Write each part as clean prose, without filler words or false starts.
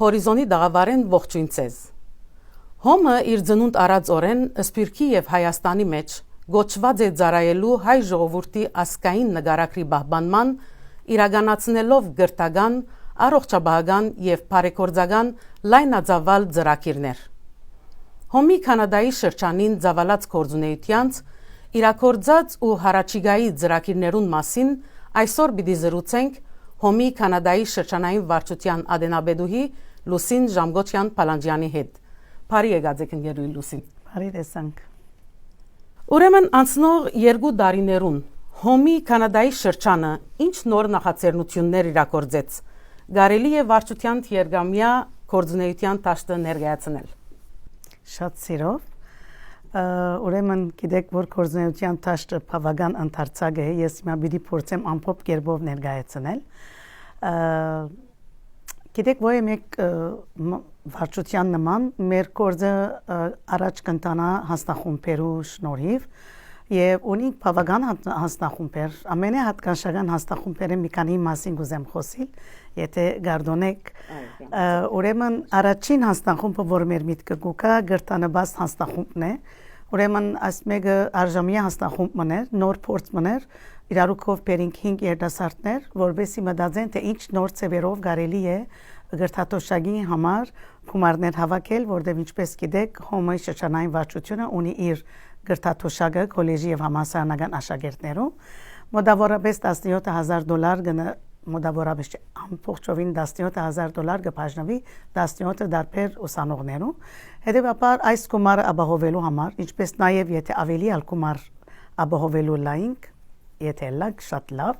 Հորիզոնի դաղավարեն ողջույն ցեզ։ Հոմը իր ծնունդ առած օրեն Սփյուռքի եւ Հայաստանի մեջ գոչված է ծառայելու հայ ժողովրդի ասկային նկարագրի պահպանման, իրականացնելով գրթական, առողջապահական եւ բարեգործական լայնածավալ ծրագիրներ։ Հոմի Կանադայի շրջանին ծավալած գործունեությանց իրակորձած ու հարաճիգայի ծրագիրներուն մասին այսօր պիտի զրուցենք Հոմի Կանադայի շրջանային վարչության ադենաբեդուհի Լուսին Ժամգոչյան Պալանջյանի հետ։ Բարի եկած եք ընկերուհի Լուսին։ Բարի տեսանք։ Ուրեմն անցնող 2 տարիներուն Հոմի Կանադայի շրջանը ինչ նոր նախաձեռնություններ իրագործեց։ Կարելի է վարչության երկամյա գործունեության տաշտը ներկայացնել։ Շատ սիրով։ Ուրեմն գիտեք, որ գործունեության տաշտը բավական ընդարձակ է, ես հիմա պիտի փորձեմ ամփոփ կերպով ներկայացնել։ Գիտեք, որ մենք վարչության նման մեր գործը առաջ կընթանա հաստախումբերու շնորհիվ եւ ունենք բավական հաստախումբեր, ամենահատկանշական հաստախումբերը մի քանի մասին կուզեմ խոսել, եթե գարդոնեք։ Ուրեմն առաջին հաստախումբը, որ մեր միտքը կուկա, գրտանաբաց հաստախումբն է։ Ուրեմն այս մեկը արժամյա հաստախումբ մներ, նոր փորձ մներ, իրարուքով բերինք 5 երիտասարդներ, որովհետեւ մտածեն, թե ինչ նոր ծևերով կարելի է գրթաթոշակի համար գումարներ հավաքել, որտեղ ինչպես գիտեք, Հոմի շրջանային վարչությունը ունի իր գրթաթոշակը քոլեջի եւ համալսարանական աշակերտներու, մոտավորապես $17,000 մոտավորապես ամբողջովին $17,000 կբաժնվի 17 դարբեր ուսանողներու։ Հետևաբար այս գումարը ապահովելու համար, ինչպես նաև եթե ավելի ալ գումար ապահովելու լայնք, եթե լավ, շատ լավ,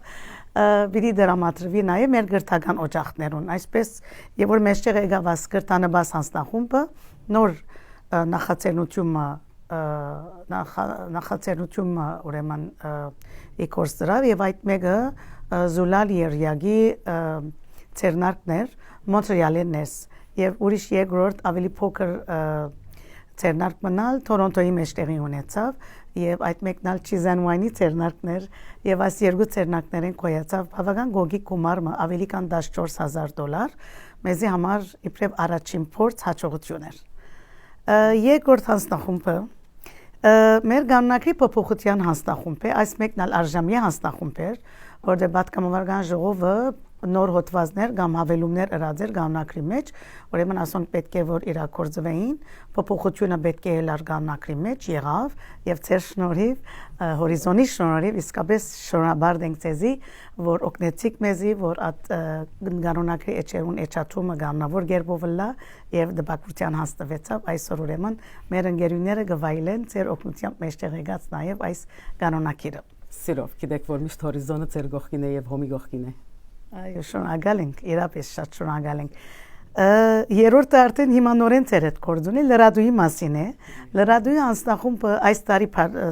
պիտի դրամատրվի նաև մեր գրթական օջախներուն։ Այսպես, եւ որ մեջտեղ եկավ գրտանաբաց հաստախումբը, նոր նախաձեռնությունը ուրեմն իքորստրավ եւ այդ մեկը Զուլալ Երյագի ցերնարկներ Մոնտրեալենես եւ ուրիշ երկրորդ ավելի փոքր ցերնարկ մնալ Թորոնտոյի մեջտեղի ունեցավ եւ այդ մեկնալ Չիզանվայնի ցերնարկներ եւ այս երկու ցերնակներեն կոյացավ բավական գոգի գումարը ավելի քան $14,000 մեզի համար իբրև առաջին փորձ հաջողություն էր։ Երկրորդ հաստախումբը մեր գաննակի փոփոխության հաստախումբ է, այս մեկն ալ արժամյա հաստախումբ էր, որտեղ պատգամավորական ժողովը նոր հոդվածներ կամ հավելումներ ըրաձեր գաննակի մեջ, ուրեմն ասոնք պետք է որ իրագործվեին, փոփոխությունը պետք է լար գաննակի մեջ եղավ եւ ծեր շնորհիվ հորիզոնի շնորհիվ իսկապես շնորհաբար ենք ցեզի, որ օգնեցիք մեզի, որ այդ գաննակի էջերուն էջաթումը գաննավոր գերբով լա եւ դպակության հաստատվեցավ այսօր ուրեմն մեր ընկերուները գվայլեն ծեր օգնությամբ մեջտեղ եկած նաեւ այս գաննակիրը։ Սիրով, գիտեք, որ միշտ հորիզոնը ծեր գողքին է եւ Հոմի գողքին է։ Այո, շնորհակալ ենք, իրապես շատ շնորհակալ ենք։ Երրորդը արդեն հիմա նորեն ծեր հետ կորձունի լրադուի մասին է։ Լրադուի հաստախումբը այս տարի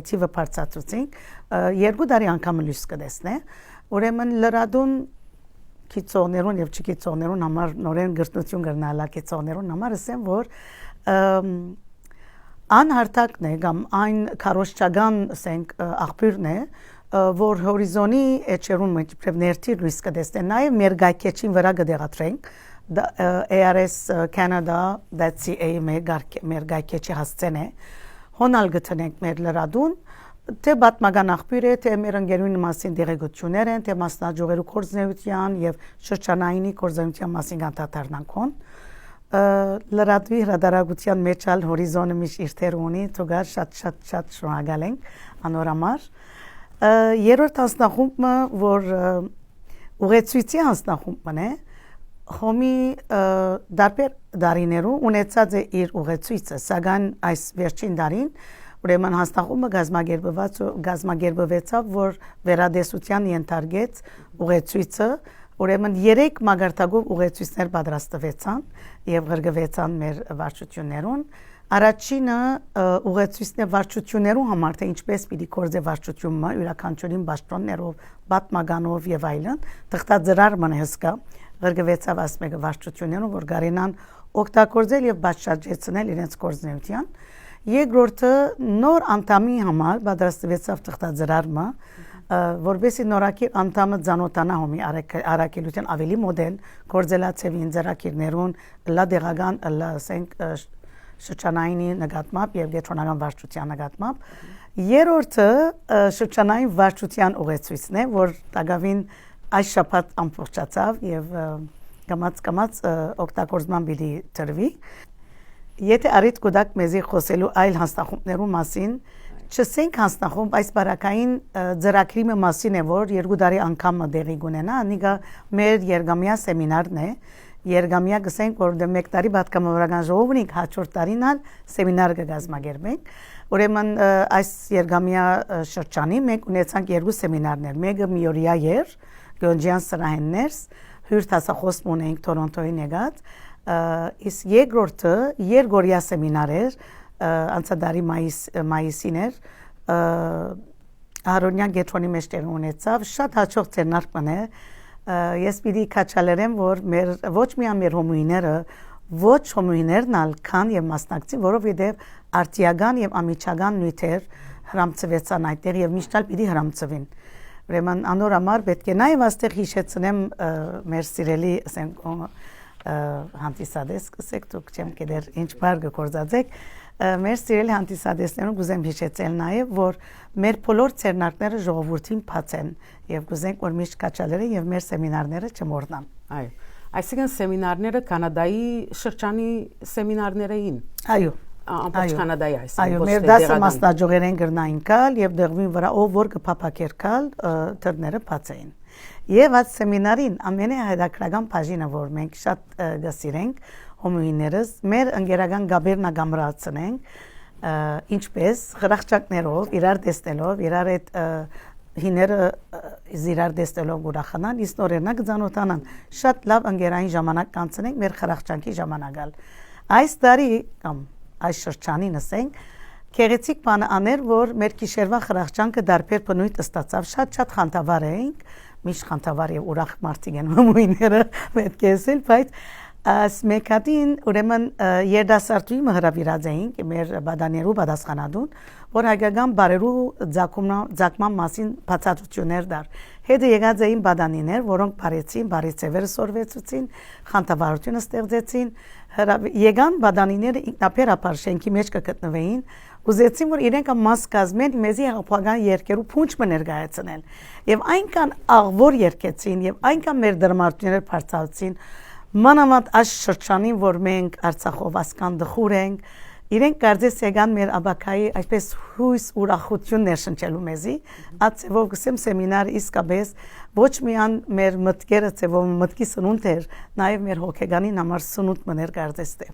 թիվը բարձրացուցինք, 2 տարի անգամ լույս կտեսնե։ Ուրեմն լրադուն քիծողներուն եւ չքիծողներուն համար նորեն գրտնություն կրնալա քիծողներուն համար ասեմ, որ անհարտակն է կամ այն քարոշչական ասենք աղբյուրն է, որ հորիզոնի էջերուն մեջ ներթի լույս կտեսնեն, նաև մեր գայքեչին վրա կդեղատրենք ARS-Canada.ca մեր գայքեչի հասցեն է, հոնալ գտնենք մեր լրադուն, թե պատմական աղբյուր է, թե մեր ընկերուի մասին դեղեցություններ են, թե մասնաճյուղերու կորձունեության եւ շրջանայինի կորձունեության մասին անդրադառնանք հոն։ Լրադուի հրադարագության մեջ ալ հորիզոնը միշտ իր թեր ունի, թողար շատ շնորհակալ ենք անորամար։ Երրորդ հաստախումբը, որ ուղեցույցի հաստախումբն է, Հոմի դարբեր դարիներու ունեցած է իր ուղեցույցը, սակայն այս վերջին դարին ուրեմն հաստախումբը գազմագերբվեցավ, որ վերադեսության ենթարկեց ուղեցույցը, ուրեմն 3 մագարտակով ուղեցույցներ պատրաստվեցան եւ գրգվեցան մեր վարչություններուն։ Առաջինը ուղեցույցն է վարչություններու համար, թե ինչպես պիտի կորձե վարչությունը յուրաքանչյուրին պաշտոններով, պատմականով եւ այլն, թղթաձրարման հսկա գրգվեցավ այս մեկը վարչություններուն, որ գարենան օգտագործել եւ բացատրեցնել իրենց գործունեության։ Երկրորդը նոր անդամի համար պատրաստվեցավ թղթաձրարումը, որովհետեւ նորակիր անդամը ցանոթանա հոմի արակելության ավելի մոդել կորձելացեվին ծրակիրներուն լա դեղական լա ասենք շրջանայինի նկատմամբ եւ գետրոնական վարչության նկատմամբ երրորդը շրջանային վարչության ուղեցույցն է որ տագավին այս շաբաթ ամփոփչացավ եւ կամած օգտագործման բիդի տրվի եթե արիտ կուդակ մեզի խոսելու այլ հաստախումներու մասին չսենք հաստախում այս բարակային ծրագրի մասին է որ երկու տարի անգամ դեղի կունենա նիգա մեր երգամյա սեմինարն է երգամյա գսենք որ մեկ տարի պատգամավորական ժողովնիկ հաջորդ տարին սեմինար կգազմագերբենք ուրեմն այս երգամյա շրջանի մենք ունեցանք երկու սեմինարներ մեկը միօրյա էր գոնջյան սրահեններս հյուրտ հասախոսմ ունենք Թորոնտոյի նեգած իսկ երկրորդը երկօրյա սեմինար էր անցադարի մայիսին էր Արոնյան գետրոնի մեջ տեղի ունեցավ շատ հաջող ցերնարկն է ես պիտի քաչալերեմ որ մեր ոչ միայն մեր հոմույները ոչ հոմույներն ալ կան եւ մասնակցին որովհետեւ արտիական եւ ամիջական նյութեր հրամցվեցան այդտեղ եւ միշտ պիտի հրամցվին ուրեմն անորամար պետք է նաեւ աստեղ հիշեցնեմ մեր սիրելի ասենք հանդիսադես կսեք դուք չեմ կերեր ինչ բար գործածեք մեր սիրելի հանդիսադեսներուն գուզեմ հիշեցնել նաև որ մեր բոլոր ցերնակները ժողովրդին բաց են եւ գուզենք որ միշտ կաչալերը եւ մեր սեմինարները չմոռնան այո այսինքն սեմինարները կանադայի շրջանի սեմինարներ էին այո ամբողջ կանադայի այո մեր դասը մասնաճյուղերեն գրնային կալ եւ դեղվին վրա ով որ կփապակեր կալ դրները բաց էին եւ այդ սեմինարին ամենահետաքրական բաժինը որ մենք շատ գսիրենք հոմույներս մեր ընկերական գաբերնա գամրացնենք ինչպես խրախճակներով իրար տեսնելով իրար այդ հիները իրար տեսնելով ուրախանան իսկ նորերնակ ցանոթանան շատ լավ ընկերային ժամանակ կանցնենք մեր խրախճանքի ժամանակալ այս տարի կամ այս շրջանին ասենք քերեցիկ բանը աներ որ մեր գիշերվա խրախճանքը դարբեր բնույթ ստացավ շատ խանդավառ էինք միշտ խանդավառ եւ ուրախ մարդիկ են հոմույները պետք է ասել բայց Ասմեկատին ուրեմն երդասարտուի մհրավիրած էինք մեր բադաներու պատասխանատուն որ հայկական բարերու ցակման մասին բացատրություններ դար հետը եկած էին բադանիներ որոնք բարեցին բարեցևերը սորվեցուցին խանդավառությունը ստեղծեցին եկան բադանիները ինքնաբերաբար շենքի մեջ կգտնվեին ուզեցին որ իրենք մաս կազմեն մեզի հեղափոխական երկերու փունջ ներկայացնեն եւ այնքան աղվոր երկեցին եւ այնքան մեր դրամատուրգները բարձրացին Մանավանդ այս շրջանին որ մենք Արցախով ասկան դխուր ենք իրենք կարծես եկան մեր աբակայի այսպես հույս ուրախություն ներշնչելու մեզի ածևով գսեմ սեմինար իսկապես ոչ միայն մեր մտքերը ծևով մտքի սնունդ էր նաև մեր հոգեգանին համար սնունդ մներ կարծես թե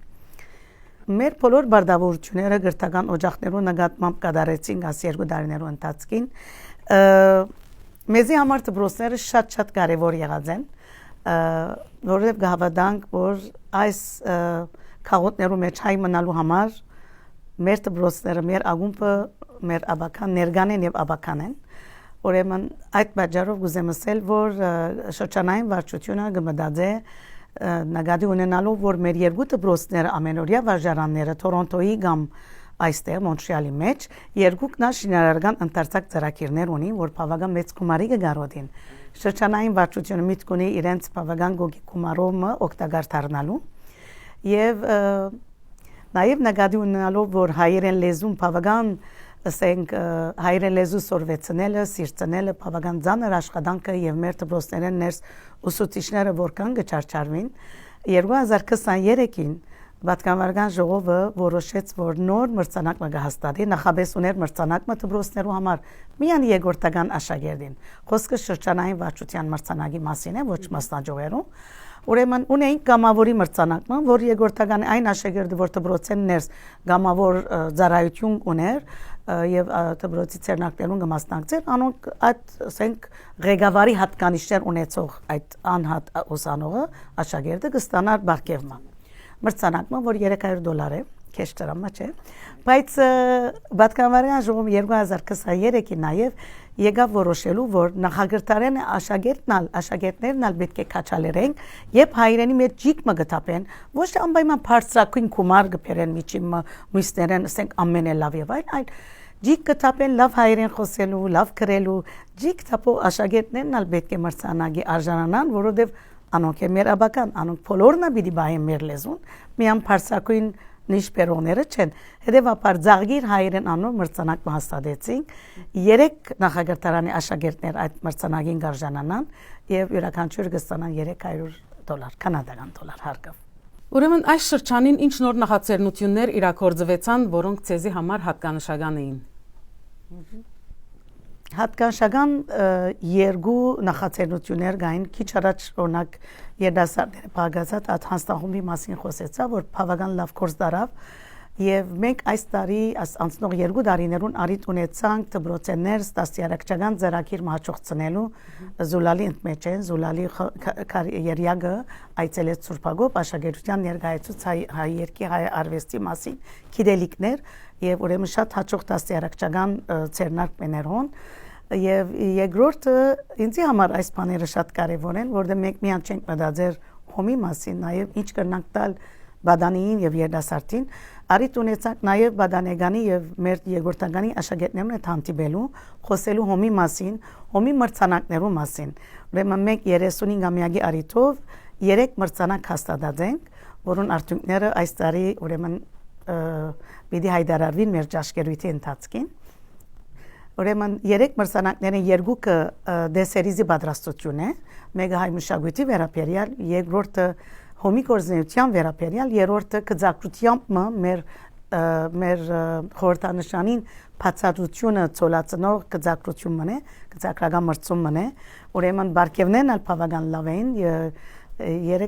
մեր բոլոր բարդավորությունները գրթական օջախներու նկատմամբ կատարեցինք այս երկու տարիներու ընթացքին մեզի համար դպրոցները շատ կարևոր եղած են որովհետև գահավատանք որ այս քաղաքներու մեջ հայ մնալու համար մեր դպրոցները մեր ագումբը մեր աբական ներգան են եւ աբական են ուրեմն այդ բաժարով գուզեմ ասել որ շրջանային վարչությունը կմտածե նկատի ունենալով որ մեր երկու դպրոցները ամենօրյա վարժարանները Թորոնտոյի կամ այստեղ Մոնտրեալի մեջ երկուքն շինարարական ընթերցակ ծրագիրներ ունի որ բավական մեծ գումարի կգարոդին շրջանային վարչությունը միտք ունի իրենց բավական գոգի գումարով օգտակար դառնալու եւ նաեւ նկատի ունենալով որ հայերեն լեզուն բավական ասենք հայերեն լեզու սորվեցնելը սիրծնելը բավական ծանր աշխատանք է եւ մեր դպրոցներեն ներս ուսուցիչները որքան կչարչարվին 2023-ին Պատգամավորական ժողովը որոշեց որ նոր մրցանակ կհաստատի նախաբես ուներ մրցանակը դպրոցներու համար միայն երկրորդական աշակերտին խոսքը շրջանային վարչության մրցանակի մասին է ոչ մասնաճյուղերու ուրեմն ունեին գամավորի մրցանակը որ երկրորդական այն աշակերտը որ դպրոցեն ներս գամավոր ծառայություն ուներ եւ դպրոցի ցերնակներուն կմասնակցեր անոնք այդ ասենք ղեկավարի հատկանիշներ ունեցող այդ անհատ ուսանողը աշակերտը կստանար բարգեւման մրցանակը որ $300 է քեշ դրամա չէ բայց պատգամավորական ժողովը 2023-ին նաև եկավ որոշելու որ նախագծարեն աշակերտներն ալ պետք է քաչալերեն եւ հայրենի մեջ ջիկ մգտապեն ոչ թե անպայման բարձրակույն գումար կբերեն միջին մույսներեն ասենք ամենը լավ եւ այլ ջիկ կտապեն լավ հայերեն խոսելու, լավ գրելու, ջիկ տապող աշակերտներն ալ պետք է մրցանակի արժանանան, որովհետև անոնք է մեր աբական, անոնք բոլորն պիտի բայեն մեր լեզուն, միան փարսակույն նիշպերոները չեն։ Հետևաբար Ձաղգիր հայերեն անով մրցանակ հաստատեցինք, 3 նախագահարանի աշակերտներ այդ մրցանակին արժանանան եւ յուրաքանչյուրը կստանան $300, կանադական դոլար հարկով։ Ուրեմն այս շրջանին ինչ նոր նախաձեռնություններ իրագործվեցան, որոնք ցեզի համար հատկանշական էին։ Հատկանշական 2 նախաձեռնություններ կային, քիչ առաջ օրինակ երդասարտները բաղկացած այդ հանձնախումբի մասին խոսեցա, որ բավական լավ կորս դարավ եւ մենք այս տարի անցնող 2 տարիներուն արիտ ունեցանք դպրոցներ ստասիարակչական ծրագիր մահճողցնելու Զուլալի ընդմեջ են Զուլալի երյագը այցելեց Սուրբագոբ աշակերտության ներկայացուց հայ երկի հայ արվեստի մասին գիտելիքներ եւ ուրեմն շատ հաջող ստասիարակչական ցերնարկ մեներոն եւ երկրորդը ինձ համար այս բաները շատ կարեւոր են որովհետեւ մենք միայն չենք մտածեր հոմի մասին նաեւ ինչ կրնանք տալ բադանիին եւ երդասարտին արիտ ունեցանք նաեւ բադանեգանի եւ մեր երկրորդականի աշակերտներուն հետ հանդիպելու խոսելու հոմի մասին հոմի մրցանակներու մասին ուրեմն մենք 35-ամյակի արիտով 3 մրցանակ հաստատած ենք որոնց արդյունքները այս տարի ուրեմն պիտի հայտարարվին մեր ճաշկերույթի ընթացքին ուրեմն 3 մրցանակներն երկուքը դեսերիզի պատրաստություն է մեկը հայ մշակույթի վերաբերյալ երկրորդը հոմի գործունեության վերաբերյալ երրորդը կձակրությամբ մեր խորհրդանշանին բացատրությունը ծոլացնող կձակրությունն է կձակրական մրցումն է ուրեմն բարգևներն ալ բավական լավ են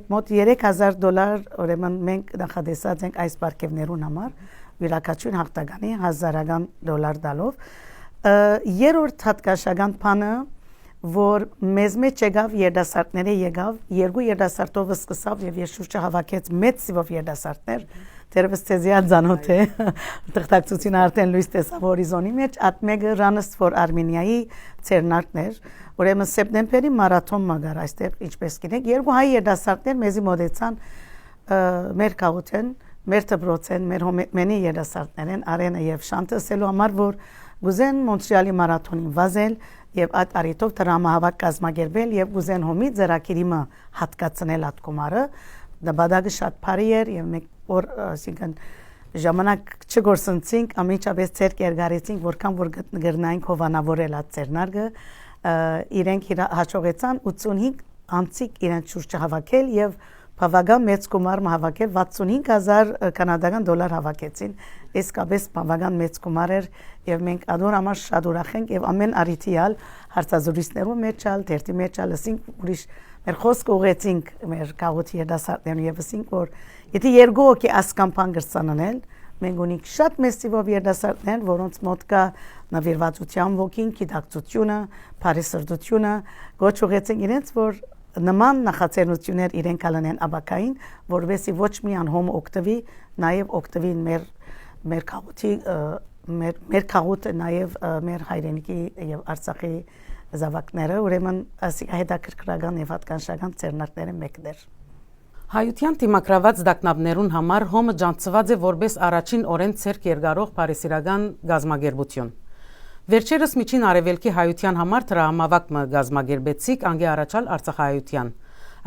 մոտ $3000 ուրեմն մենք նախադեсած ենք այս բարգևներուն համար յուրաքանչյուր հաղթականի $1000 տալով երրորդ հատկաշական բանը որ մեզ մեջ եկավ երդասարտները եկավ երկու երդասարտով սկսավ եւ ես շուրջը հավաքեց մեծ սիվով երդասարտներ դերևս ցեզիա ցանոթ է տղտակցություն արդեն լույս տեսավ հորիզոնի մեջ այդ մեկը Runners for Armenia-ի ցերնարկներ ուրեմն սեպտեմբերի մարաթոն մագար այստեղ ինչպես գիտեք երկու հայ երդասարտներ մեզի մոդեցան մեր քաղաքեն մեր դպրոցեն մեր հոմենի երդասարտներն արենը եւ շանտեսելու համար որ գուզեն Մոնտրեալի մարաթոնին վազել եւ այդ արիտով դրամահավաք կազմակերպել եւ գուզեն հոմի ծրագիրը հատկացնել այդ կոմարը դաբադագը շատ բարի էր եւ մենք որ ասինքն ժամանակ չգործընցինք ամիջապես ցերկ երգարեցինք որքան որ գրնային հովանավորել այդ ցերնարգը իրենք հաջողեցան 85 անցիկ իրենց շուրջը հավաքել եւ բավական մեծ գումար հավաքել 65000 կանադական դոլար հավաքեցին իսկապես բավական մեծ գումար էր եւ մենք ադոր համար շատ ուրախ ենք եւ ամեն արիթիալ հարցազրույցներում մեջալ դերտի մեջալ ասինք ուրիշ մեր խոսք ուղեցինք մեր քաղաքի երդասարտներուն եւ ասինք որ եթե երկու օքի ասկամփան գրծանանել մենք ունենք շատ մեծ տիպով երդասարտներ որոնց մոտ կա նվիրվածության ոգին գիտակցությունը բարեսրտությունը գոչ ուղեցինք իրենց որ նման նախաձեռնություններ իրենք ալեն աբակային որովհետեւ ոչ միայն հոմ օկտավի նաեւ օկտավին մեր քաղաքի մեր քաղաքը նաեւ մեր հայրենիքի եւ Արցախի զավակները ուրեմն ասիկ հետաքրքրական եւ հատկանշական ցերնակները մեկներ Հայության թիմակրաված դակնաբներուն համար հոմը ջանցված է որպես առաջին օրեն ցերկ երգարող բարեսիրական գազագերբություն Վերջերս միջին արևելքի հայության համար տրամավակը գազագերբեցիկ անգե առաջալ Արցախահայության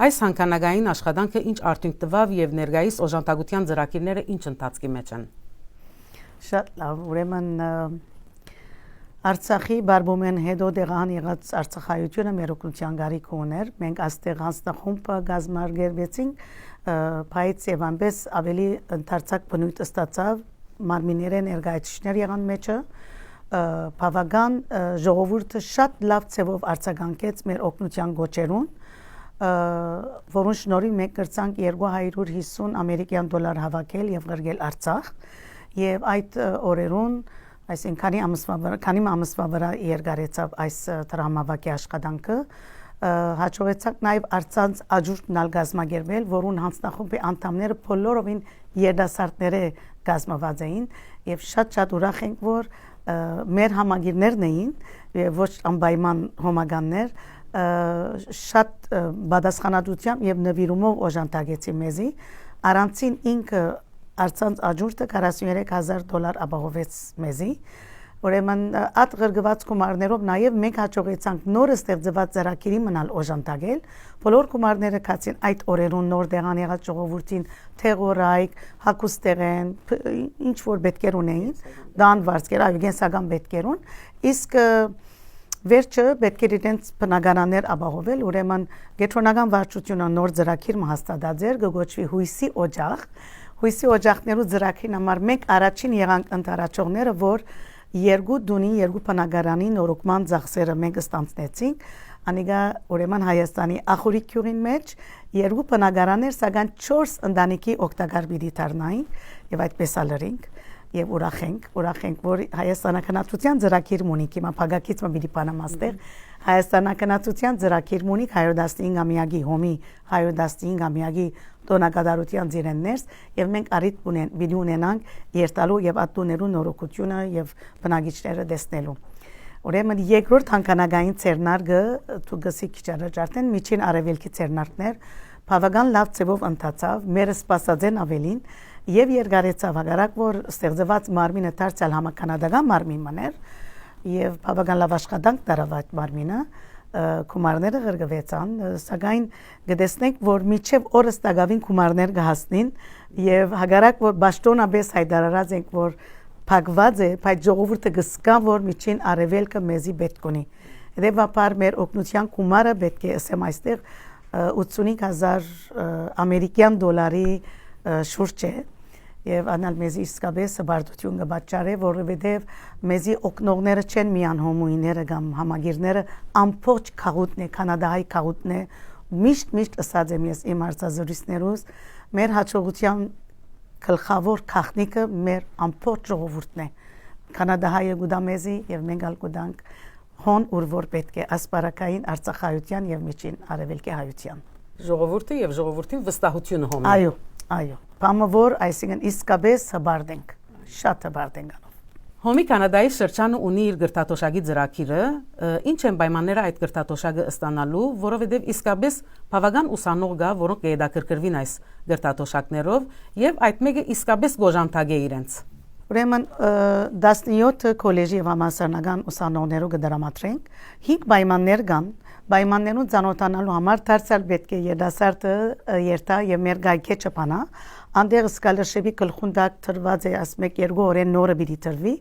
Այս հանքանագային աշխատանքը ինչ արդյունք տվավ եւ ներգայիս օժանդակության ծրագիրները ինչ ընթացքի մեջ են Շատ լավ ուրեմն Արցախի բարբոմեն հետո դեղան եղած Արցախահայությունը մեր օգնության գարիք ուներ մենք աստեղ հանձնախումբը գազագերբեցինք բայց եւ անպես ավելի ընդարձակ բնույթ ստացավ մարմինները ներկայացուցիչներ եղան մեջը բավական ժողովուրդը շատ լավ ցևով արձագանքեց մեր օգնության գոչերուն որոնց շնորհիվ մենք կրցանք $250 ամերիկյան դոլար հավաքել եւ գրգել Արցախ եւ այդ օրերուն այսինքն քանի ամսվա վրա երկարեցավ այս տրամավակի աշխատանքը հաջողեցանք նաեւ Արցանց աջուրնալ գազմագերվել որոնց հանձնախումբի անդամները բոլորովին երդասարտները գազմաված էին եւ շատ ուրախ ենք որ մեր համագիրներն էին ոչ անպայման հոմագաններ շատ բադասխանատվությամբ եւ նվիրումով օժանդակեցի մեզի առանցին ինքը Արցանց աջուրտը $43000 ապահովեց մեզի Ուրեմն այդ ղրգված գումարներով նաև մենք հաջողեցանք նորը ստեղծված ծրագիրի մնալ օժանդակել։ Բոլոր գումարները կացին այդ օրերուն նոր դեղան եղած ժողովրդին թեղորայք, հագուստեղեն, ինչ որ պետքեր ունեին, դան վարձկեր, այո, գենսական պետքերուն, իսկ վերջը պետք էր իրենց բնակարաններ ապահովել, ուրեմն գետրոնական վարչությունը նոր ծրագիր հաստատած էր, կոչվի հույսի օջախ։ Հույսի օջախներու ծրագրին համար մենք առաջին եղանք ընթարաճողները, որ երկու դունի, երկու բնակարանի նորոգման ծախսերը մենք ստանցնեցինք, անիկա ուրեմն Հայաստանի Ախուրիկ գյուղին մեջ երկու բնակարաններ, սակայն 4 ընտանիքի օգտակար պիտի դառնային եւ այդպես ալրինք եւ ուրախ ենք, որ Հայաստանականացության ծրագիր ունենք, հիմա փակակից մը պիտի բանամաստեղ Հայաստանականացության ծրագիր ունենք 115-ամյակի հոմի 115-ամյակի տոնակատարության ծիրեններս եւ մենք արիտ պիտի ունենանք երթալու եւ ատուներու նորոգությունը եւ բնակիչները տեսնելու։ Ուրեմն երկրորդ հանկանագային ցերնարգը դու գսի քիչ առաջ արդեն միջին արևելքի ցերնարկներ բավական լավ ծավով ընթացավ, մեր սպասածեն ավելին եւ երկարեցավ հագարակ որ ստեղծված մարմինը դարձյալ համականադական մարմին մներ եւ բավական լավ աշխատանք տարավ այդ մարմինը կումարները ղրգվեցան, սակայն գտեսնենք, որ միջև օրս տագավին կումարներ կհասնին եւ հագարակ որ ճշտոնապես հայտարարած ենք, որ փակված է, բայց ժողովուրդը կսկա, որ միջին արևելքը մեզի պետք ունի։ Հետևաբար մեր օգնության կումարը պետք է ասեմ այստեղ 85,000 ամերիկյան դոլարի շուրջ է եւ անալ մեզի իսկապես բարդություն կբաճարե, որովհետեւ մեզի օկնողները չեն միան հոմոիները կամ համագիրները, ամբողջ քաղուտն է, կանադայի քաղուտն է, միշտ ասած եմ ես իմ հարցազրույցներուս, մեր հաջողության գլխավոր քաղնիկը մեր ամբողջ ժողովուրդն է, կանադահայը գուտա մեզի եւ մենք ալ գուտանք հոն ուր որ պետք է ասպարակային արցախայության եւ միջին արևելքի հայության։ Ժողովուրդը եւ ժողովրդին վստահությունը հոմի։ Այո, բամը որ այսինքն իսկապես հբարդենք, շատ հբարդենք անով։ Հոմի Կանադայի շրջանը ունի իր գրթաթոշակի ծրագիրը, ինչ են պայմանները այդ գրթաթոշակը ստանալու, որովհետև իսկապես բավական ուսանող կա, որոնք կհետաքրքրվին այս գրթաթոշակներով եւ այդ մեկը իսկապես գոժանտագ է իրենց։ Ուրեմն 17 քոլեջի եւ համալսարանական ուսանողներով կդրամատրենք, 5 պայմաններ կան, պայմաններուն ծանոթանալու համար դարձյալ պետք է երդասարտը երթա եւ մեր գայքե չփանա, անդեղ սկալերշիպի գլխուն տակ տրված է ասմեկ 2 օրեն նորը պիտի տրվի,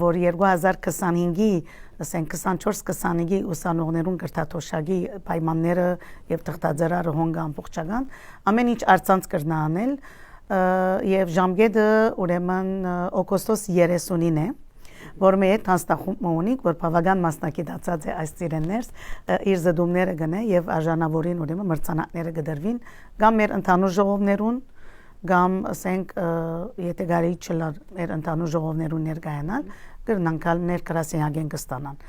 որ 2025-ի, ասենք 24-25-ի ուսանողներուն գրթաթոշակի պայմանները եւ թղթաձեռարը հոնգ ամբողջական, ամեն ինչ արցանց կրնա անել եւ ժամկետը ուրեմն օգոստոս 30-ին է, որ մեր հաստախումն ունենք, որ բավական մասնակցած է այս ծիրեններս իր զդումները գնե եւ արժանավորին ուրեմն մրցանակները կդրվին կամ մեր ընդհանուր ժողովներուն կամ ասենք եթե գարի չլար մեր ընդհանուր ժողովներուն ներկայանալ կրնանքալ ներկրասենյակեն կստանան։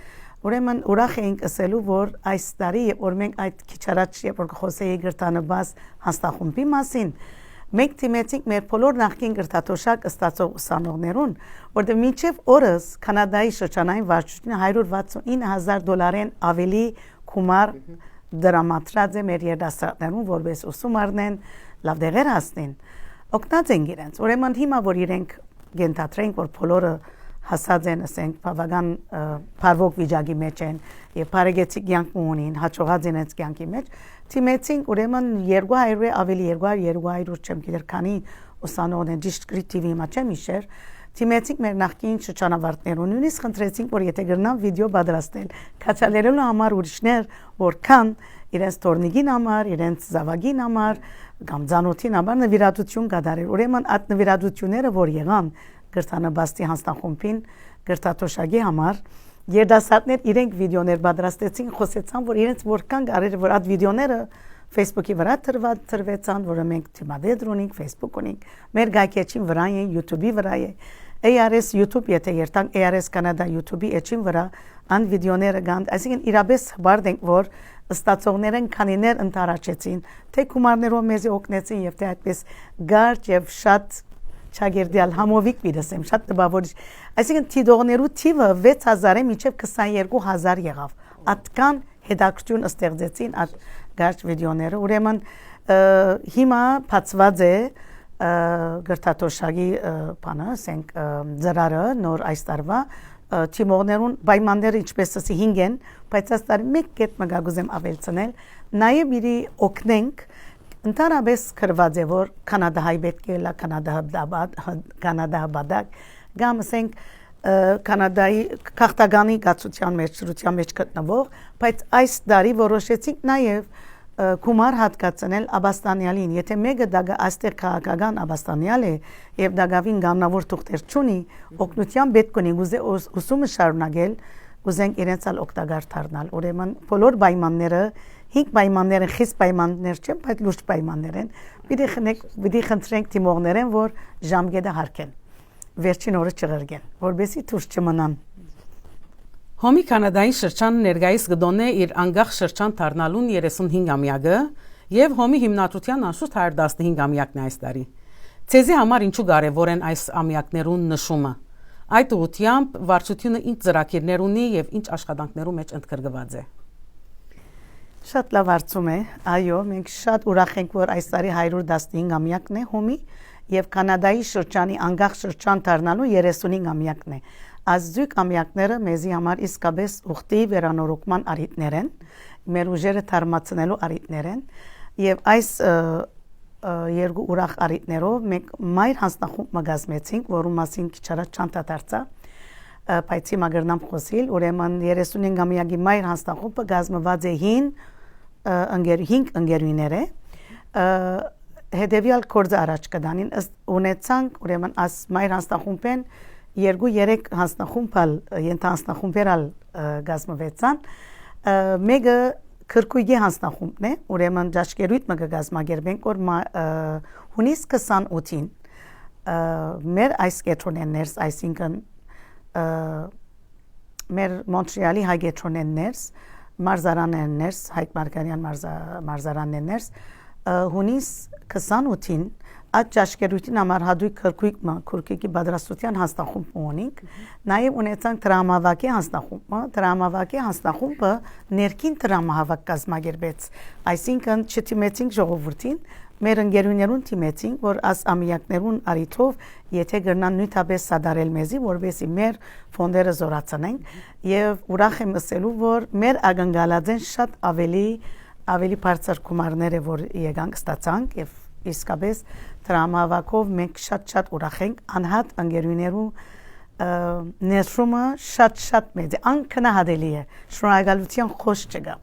Ուրեմն ուրախ ենք ասելու, որ այս տարի երբ որ մենք այդ քիչ առաջ երբ որ խոսեի գրթանաբաս հաստախումբի մասին մենք թիմեցինք մեր բոլոր նախկին գրթաթոշակ ստացող ուսանողներուն, որտեղ մինչև օրս Կանադայի շրջանային վարչությունը $169,000 ավելի գումար դրամատրած է մեր երդասարտներուն, որպես ուսում առնեն, լավ դեղեր հասնեն, օգնած են իրենց։ Ուրեմն հիմա որ իրենք գենթատրենք, որ բոլորը հասած են, ասենք, բավական փարվոք վիճակի մեջ են եւ բարեգեցիկ կյանք ունին, հաջողած են այս կյանքի մեջ, թիմեցինք ուրեմն 200 ավելի 200 չեմ գիտեր քանի ուսանողներ ճիշտ կրիտիվի հիմա չեմ իշեր, թիմեցինք մեր նախկին շրջանավարտներուն, նույնիսկ խնդրեցինք, որ եթե գրնան վիդեո պատրաստել, քաչալերելու համար ուրիշներ, որ կան իրենց տորնիկին համար, իրենց զավակին համար, կամ ծանոթին համար նվիրատություն կատարել։ Ուրեմն այդ նվիրատությունները որ եղան գրթանաբաստի հանձնախումբին գրթաթոշակի համար երդասարտներ իրենք վիդեոներ պատրաստեցին, խոսեցան, որ իրենց որքան կարելի որ այդ վիդեոները Facebook-ի վրա տրվեցան, որը մենք թիմադեդր ունենք, Facebook ունենք, մեր գայքեչին վրա է, YouTube-ի վրա է, ARS YouTube, եթե երթանք ARS Canada YouTube-ի էջին վրա ան վիդեոները կան, այսինքն իրապես հբարդ ենք, որ ստացողներն քանիներ ընթարաճեցին, թե գումարներով մեզ օգնեցին եւ թե այդպես գարջ եւ շատ Չագերդյալ համովիկ բիդասեմ շատ տբավորիչ այսինքն թիդողներու թիվը 6000-ը մինչև 22000 եղավ ատկան հետաքրություն ստեղծեցին այդ գարջ վիդեոները ուրեմն հիմա բացված է գրթաթոշակի բանը, ասենք ծրարը նոր այս տարվա թիմողներուն պայմանները ինչպես ասի 5 են, բայց այս տարի մեկ կետ մգագուզեմ ավելցնել, նաև իրի օգնենք ընդհանրապես գրված է որ կանադահայ պետք է լա կանադահաբադակ գամ ասենք կանադայի քաղաքտագանի գացության մեջ ծրության մեջ գտնվող, բայց այս տարի որոշեցինք նաև գումար հատկացնել Աբաստանյալին, եթե մեկը դագա այստեղ քաղաքական Աբաստանյալ է եւ դագավին գաննավոր թուղթեր չունի, օգնության պետք ունի ուսումը շարունակել, ուզենք իրենց ալ օգտակար դառնալ։ Ուրեմն բոլոր պայմանները, 5 պայմանները խիստ պայմաններ չեն, բայց լուրջ պայմաններ են։ Պիտի խնդրենք թիմողներեն, որ ժամկետը հարկեն, վերջին օրը չղրգեն, որովհետեւ դուրս չմնան։ Հոմի Կանադայի շրջան ներկայիս գտոնե իր անկախ շրջան դառնալուն 35-ամյակը եւ Հոմի հիմնադրության անշուշտ 115-ամյակն է այս տարի։ Ցեզի համար ինչու կարեւոր են այս ամյակներուն նշումը։ Այդ ուղղությամբ վարչությունը ինչ ծրագիրներ ունի եւ ինչ աշխատանքներու մեջ ընդգրկված է։ Շատ լավ հարցում է։ Այո, մենք շատ ուրախ ենք, որ այս տարի 115-ամյակն է Հոմի եւ Կանադայի շրջանի անկախ շրջան դառնալու 35-ամյակն է։ Ազգ ամյակները մեզի համար իսկապես ուխտի վերանորոգման առիթներ են, մեր ուժերը թարմացնելու առիթներ են եւ այս երկու ուրախ առիթներով մենք մայր հանձնախումբ մգազմեցինք, որում մասին քիչ առաջ չանդադարձա, բայց հիմա գրնամ խոսիլ, ուրեմն 35-ամյակի մայր հանձնախումբը գազմված է 5 ընկերուներ է, հետեւյալ կորձը առաջ կդանին ունեցանք, ուրեմն աս մայր հանձնախումբեն 2-3 հանձնախումբալ ենթահանձնախումբեր գազմվեցան, մեկը քրկույգի հանձնախումբն է, ուրեմն ճաշկերույթ մը գազմագերբենք, որ հունիս 28-ին մեր այս կետրոնեններս, այսինքն մեր Մոնտրեալի հայ կետրոնեններս, մարզարաններս, Հայկ Մարգարյան մարզարաններս, հունիս 28-ին այդ ճաշկերույթին համար հատուկ քրկույկի պատրաստության հանձնախումբ ունենք, նաև ունեցանք տրամավակի հանձնախումբը, տրամավակի հանձնախումբը ներքին տրամահավաք կազմակերպեց, այսինքն չթիմեցինք ժողովրդին, մեր ընկերուներուն թիմեցինք, որ աս ամյակներուն առիթով, եթե գրնան նույնապես սադարել մեզի, որովհետեւ մեր ֆոնդերը զորացնենք, եւ ուրախ եմ ասելու, որ մեր ակնկալածեն շատ ավելի բարձր գումարներ է, որ եկանք ստացանք եւ իսկապես տրամավակով մենք շատ ուրախ ենք, անհատ ընկերուներու ներշումը շատ մեծ է, անքնահատելի է, շնորհակալության խոսք չկա։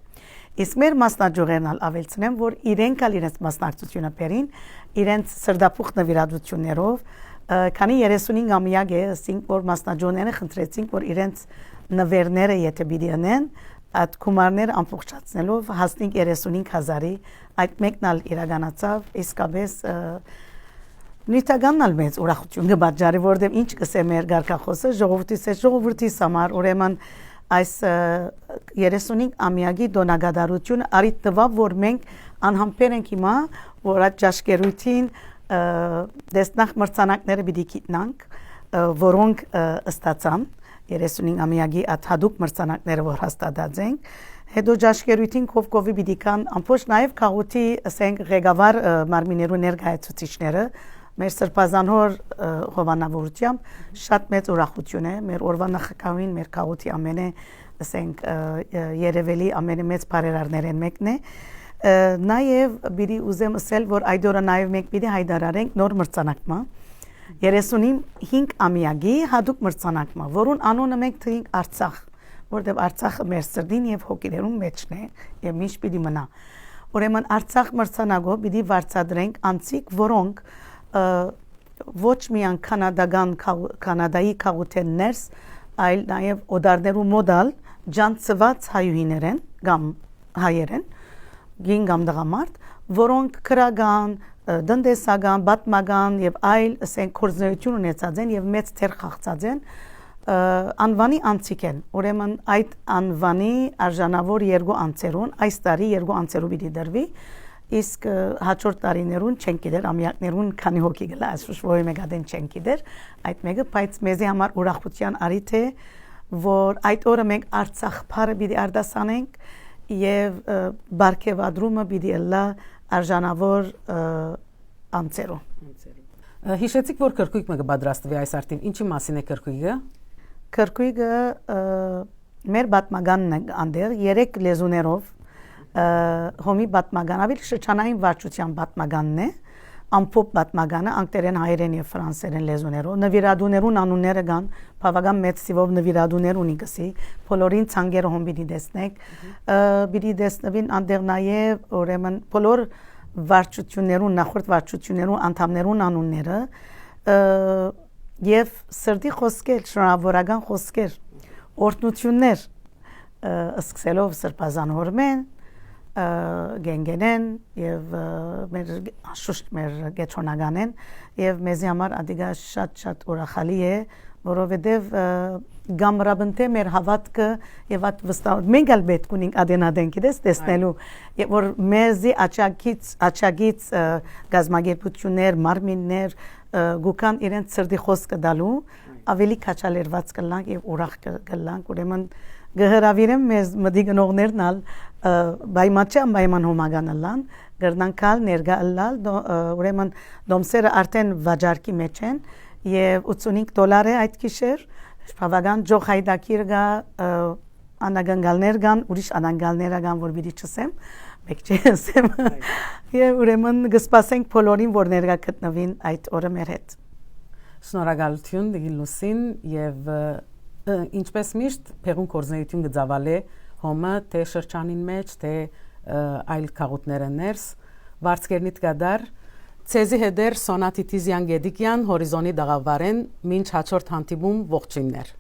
Իսկ մեր մասնաճյուղերն ավելցնեմ, որ իրենք իրենց մասնակցությունը բերին, իրենց սրտապուխ նվիրատվություններով, քանի 35-ամյակ է, ասենք որ մասնաճյուղները խնդրեցինք, որ իրենց նվերները եթե պիտի անեն, այդ գումարները ամբողջացնելով հասնենք 35,000-ի, այդ մեկն ալ իրականացավ, իսկապես նյութականն ալ մեծ ուրախություն կբաժարի, որովհետև ինչ կսե մեր գարկախոսը ժողովրդիս համար, ուրեմն այս 35-ամյակի դոնագադարությունը առիթ տվավ, որ մենք անհամբեր ենք հիմա, որ այդ ճաշկերույթին դեսնախ մրցանակները պիտի գիտնանք, որոնք ստացան 35-ամյակի այդ հատուկ մրցանակները, որ հաստատած ենք, հետո ճաշկերույթին կովի պիտի կան ամբողջ նաև քաղաքի ասենք ղեկավար մարմիններու ներկայացուցիչները, մեր սրբազանհոր հովանավորությամբ շատ մեծ ուրախություն է, մեր օրվա նախագահին, մեր քաղաքի ամենը ասենք երևելի ամենամեծ բարերարներն մեկն է, նաև պիտի ուզեմ ասել, որ այդ օրը նաև մենք պիտի հայտարարենք նոր մրցանակը 35-ամյակի հատուկ մրցանակը, որուն անունը մենք թրինք Արցախ, որտեղ Արցախը մեր սրտին եւ հոգիներուն մեջն է եւ միշտ պիտի մնա։ Ուրեմն Արցախ մրցանակով պիտի վարձատրենք անցիկ, որոնք ոչ միայն կանադայի քաղաքներս, այլ նաև օդարներու մոդալ ջանցված հայուհիներ են կամ հայեր են, գին կամ դղամարդ, որոնք քրական, դնդեսական, պատմական եւ այլ ասենք կորձնություն ունեցած են եւ մեծ թեր խաղացած են, անվանի անցիկ են, ուրեմն այդ անվանի արժանավոր երկու անձերուն, այս տարի երկու անձերու պիտի դրվի, իսկ հաջորդ տարիներուն չեն գիտեր, ամյակներուն քանի հոգի գլա, այսուշ ոյ մեգադեն չեն գիտեր, այդ մեկը, բայց մեզի համար ուրախության առիթ է, որ այդ օրը մենք Արցախ փարը պիտի արտասանենք եւ բարգեւադրումը պիտի լա արժանավոր անձերու։ Հիշեցիք, որ կրկույկ մը կբադրաստվի այս արտիվ, ինչի մասին է կրկույկը։ Կրկույկը մեր պատմականն է անդեր 3 լեզուներով հոմի պատմական ավելի շրջանային վարչության պատմականն է ամփոփ պատմականը անգլերեն հայերեն եւ ֆրանսերեն լեզուներով նվիրատուներուն անունները կան բավական մեծ թիվով նվիրատուներ ունի գսի բոլորին ցանկերը հոմբիդի տեսնեք բիդի տեսնվին անդեր նաեւ ուրեմն բոլոր վարչություններուն նախորդ վարչություններուն անդամներուն անունները եւ սրդի խոսքեր շնորհավորական խոսքեր օրհնություններ սկսելով սրբազան հորմեն գենգենեն եւ մեր շուշտ մեր գեչոնականեն եւ մեզի համար ադիգա շատ ուրախալի է որովհետեւ գամրաբնթե մեր հավատքը եւ at վստահ մենք ալ պետք ունենք ադենադեն գիտես տեսնելու եւ որ մեզի աչագից գազագերբություններ մարմիններ գուքան իրենց սրդի խոսքը դալու ավելի քաչալերված կլանք եւ ուրախ կլանք ուրեմն գհրավիրեմ մեզ մդի գնողներն ալ բայման հոմագանալան գրնանկալ ներգալալ ուրեմն դոմսերը արդեն վաճառքի մեջ են եւ $85 է այդ գիշեր բավական ջող հայդակիր գա անագանգալներ կան ուրիշ անանգալներ կան որ պիտի չսեմ մեկ չեմ եւ ուրեմն գսպասենք բոլորին որ ներկա գտնվին այդ օրը մեր հետ շնորհակալություն Լուսին եւ ինչպես միշտ փեղուն կորզնեություն գծավալե հոմը թե շրջանին մեջ թե այլ քաղուտները ներս վարձկերնիտ գադար ցեզի հետեր Սոնա Տիտիզյան Գեդիկյան հորիզոնի դաղավարեն մինչ հաջորդ հանդիպում ողջույններ